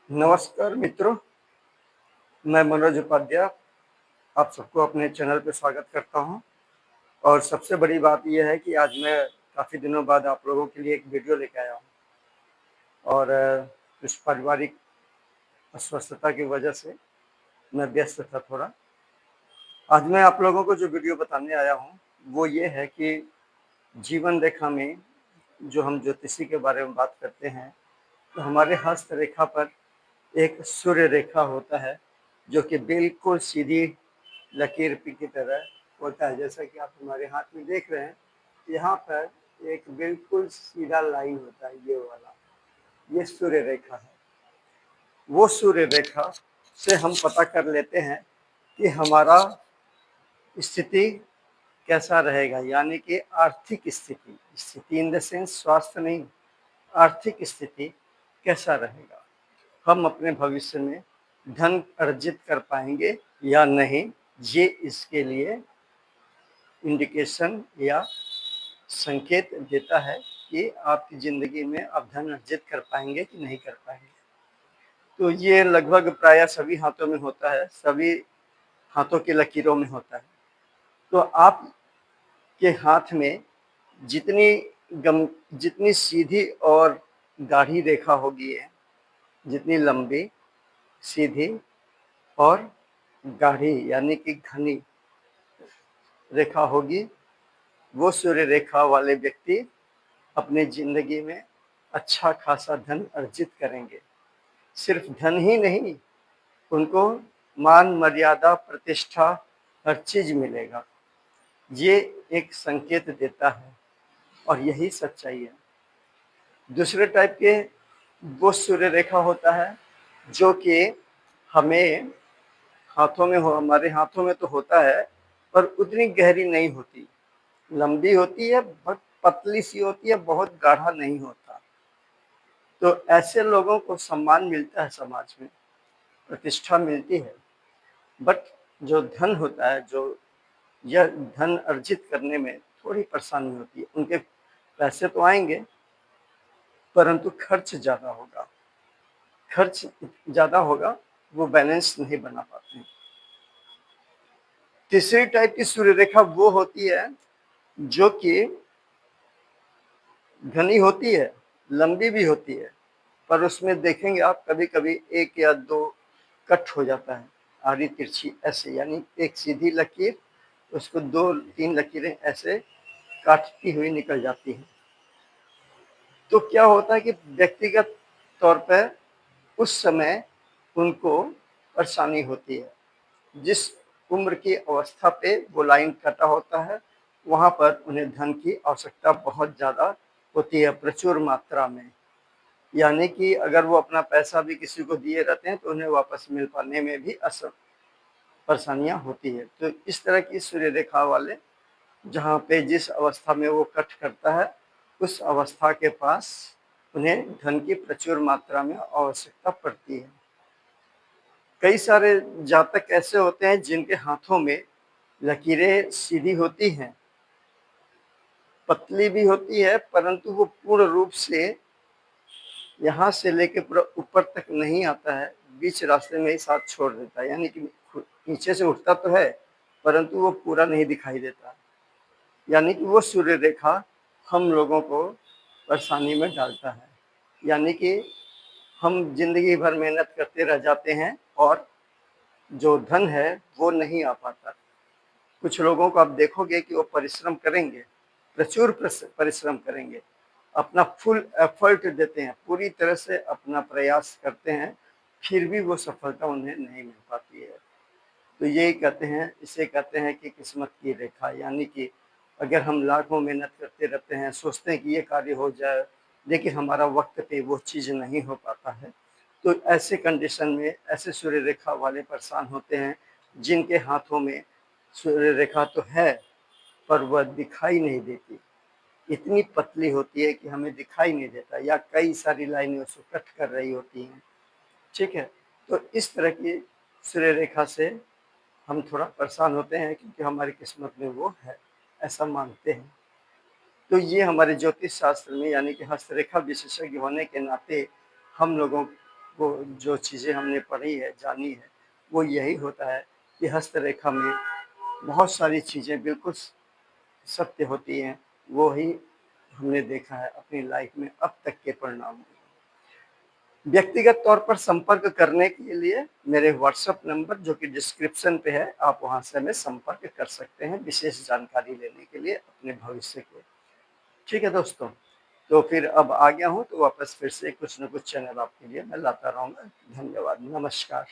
नमस्कार मित्रों, मैं मनोज उपाध्याय आप सबको अपने चैनल पे स्वागत करता हूं। और सबसे बड़ी बात यह है कि आज मैं काफ़ी दिनों बाद आप लोगों के लिए एक वीडियो लेके आया हूं। और कुछ पारिवारिक अस्वस्थता की वजह से मैं व्यस्त था थोड़ा। आज मैं आप लोगों को जो वीडियो बताने आया हूं वो ये है कि जीवन रेखा में जो हम ज्योतिषी के बारे में बात करते हैं, तो हमारे हस्त रेखा पर एक सूर्य रेखा होता है जो कि बिल्कुल सीधी लकीर की तरह होता है। जैसा कि आप हमारे हाथ में देख रहे हैं, यहाँ पर एक बिल्कुल सीधा लाइन होता है, ये वाला, ये सूर्य रेखा है। वो सूर्य रेखा से हम पता कर लेते हैं कि हमारा स्थिति कैसा रहेगा, यानी कि आर्थिक स्थिति, स्थिति इन द सेंस स्वास्थ्य नहीं, आर्थिक स्थिति कैसा रहेगा, हम अपने भविष्य में धन अर्जित कर पाएंगे या नहीं। ये इसके लिए इंडिकेशन या संकेत देता है कि आपकी ज़िंदगी में आप धन अर्जित कर पाएंगे कि नहीं कर पाएंगे। तो ये लगभग प्रायः सभी हाथों में होता है, सभी हाथों की लकीरों में होता है। तो आपके हाथ में जितनी सीधी और गाढ़ी रेखा होगी, जितनी लंबी, सीधी और गाढ़ी यानी कि घनी रेखा होगी, वो सूर्य रेखा वाले व्यक्ति अपने जिंदगी में अच्छा खासा धन अर्जित करेंगे। सिर्फ धन ही नहीं, उनको मान मर्यादा प्रतिष्ठा हर चीज मिलेगा। ये एक संकेत देता है और यही सच्चाई है। दूसरे टाइप के वो सूर्य रेखा होता है जो कि हमें हाथों में हो, हमारे हाथों में तो होता है पर उतनी गहरी नहीं होती, लंबी होती है, बहुत पतली सी होती है, बहुत गाढ़ा नहीं होता। तो ऐसे लोगों को सम्मान मिलता है, समाज में प्रतिष्ठा मिलती है। बट जो धन होता है, जो यह धन अर्जित करने में थोड़ी परेशानी होती है। उनके पैसे तो आएंगे परंतु खर्च ज़्यादा होगा, खर्च ज़्यादा होगा, वो बैलेंस नहीं बना पाते हैं। तीसरी टाइप की सूर्य रेखा वो होती है जो कि घनी होती है, लंबी भी होती है, पर उसमें देखेंगे आप कभी कभी एक या दो कट हो जाता है, आड़ी तिरछी ऐसे, यानी एक सीधी लकीर, उसको दो तीन लकीरें ऐसे काटती हुई निकल जाती हैं। तो क्या होता है कि व्यक्तिगत तौर पर उस समय उनको परेशानी होती है। जिस उम्र की अवस्था पे वो लाइन कटा होता है, वहाँ पर उन्हें धन की आवश्यकता बहुत ज़्यादा होती है, प्रचुर मात्रा में। यानी कि अगर वो अपना पैसा भी किसी को दिए रहते हैं तो उन्हें वापस मिल पाने में भी परेशानियाँ होती है। तो इस तरह की सूर्य रेखा वाले, जहाँ पे जिस अवस्था में वो कट करता है, उस अवस्था के पास उन्हें धन की प्रचुर मात्रा में आवश्यकता पड़ती है। कई सारे जातक ऐसे होते हैं जिनके हाथों में लकीरें सीधी होती हैं, पतली भी होती है, परंतु वो पूर्ण रूप से यहाँ से लेके पूरा ऊपर तक नहीं आता है, बीच रास्ते में ही साथ छोड़ देता है। यानी कि नीचे से उठता तो है परंतु वो पूरा नहीं दिखाई देता। यानी कि वो सूर्य रेखा हम लोगों को परेशानी में डालता है। यानी कि हम जिंदगी भर मेहनत करते रह जाते हैं और जो धन है वो नहीं आ पाता। कुछ लोगों को आप देखोगे कि वो परिश्रम करेंगे, प्रचुर परिश्रम करेंगे, अपना फुल एफर्ट देते हैं, पूरी तरह से अपना प्रयास करते हैं, फिर भी वो सफलता उन्हें नहीं मिल पाती है। तो यही कहते हैं, इसे कहते हैं कि किस्मत की रेखा। यानी कि अगर हम लाखों मेहनत करते रहते हैं, सोचते हैं कि ये कार्य हो जाए, लेकिन हमारा वक्त पे वो चीज़ नहीं हो पाता है, तो ऐसे कंडीशन में ऐसे सूर्य रेखा वाले परेशान होते हैं जिनके हाथों में सूर्य रेखा तो है पर वह दिखाई नहीं देती, इतनी पतली होती है कि हमें दिखाई नहीं देता, या कई सारी लाइनें उसको कट कर रही होती हैं। ठीक है, तो इस तरह की सूर्य रेखा से हम थोड़ा परेशान होते हैं क्योंकि हमारी किस्मत में वो है, ऐसा मानते हैं। तो ये हमारे ज्योतिष शास्त्र में, यानी कि हस्तरेखा विशेषज्ञ होने के नाते हम लोगों वो जो चीज़ें हमने पढ़ी है, जानी है, वो यही होता है कि हस्तरेखा में बहुत सारी चीज़ें बिल्कुल सत्य होती हैं। वो ही हमने देखा है अपनी लाइफ में अब तक के परिणाम में। व्यक्तिगत तौर पर संपर्क करने के लिए मेरे व्हाट्सएप नंबर जो कि डिस्क्रिप्शन पे है, आप वहाँ से हमें संपर्क कर सकते हैं विशेष जानकारी लेने के लिए अपने भविष्य के। ठीक है दोस्तों, तो फिर अब आ गया हूँ तो वापस फिर से कुछ न कुछ चैनल आपके लिए मैं लाता रहूँगा। धन्यवाद, नमस्कार।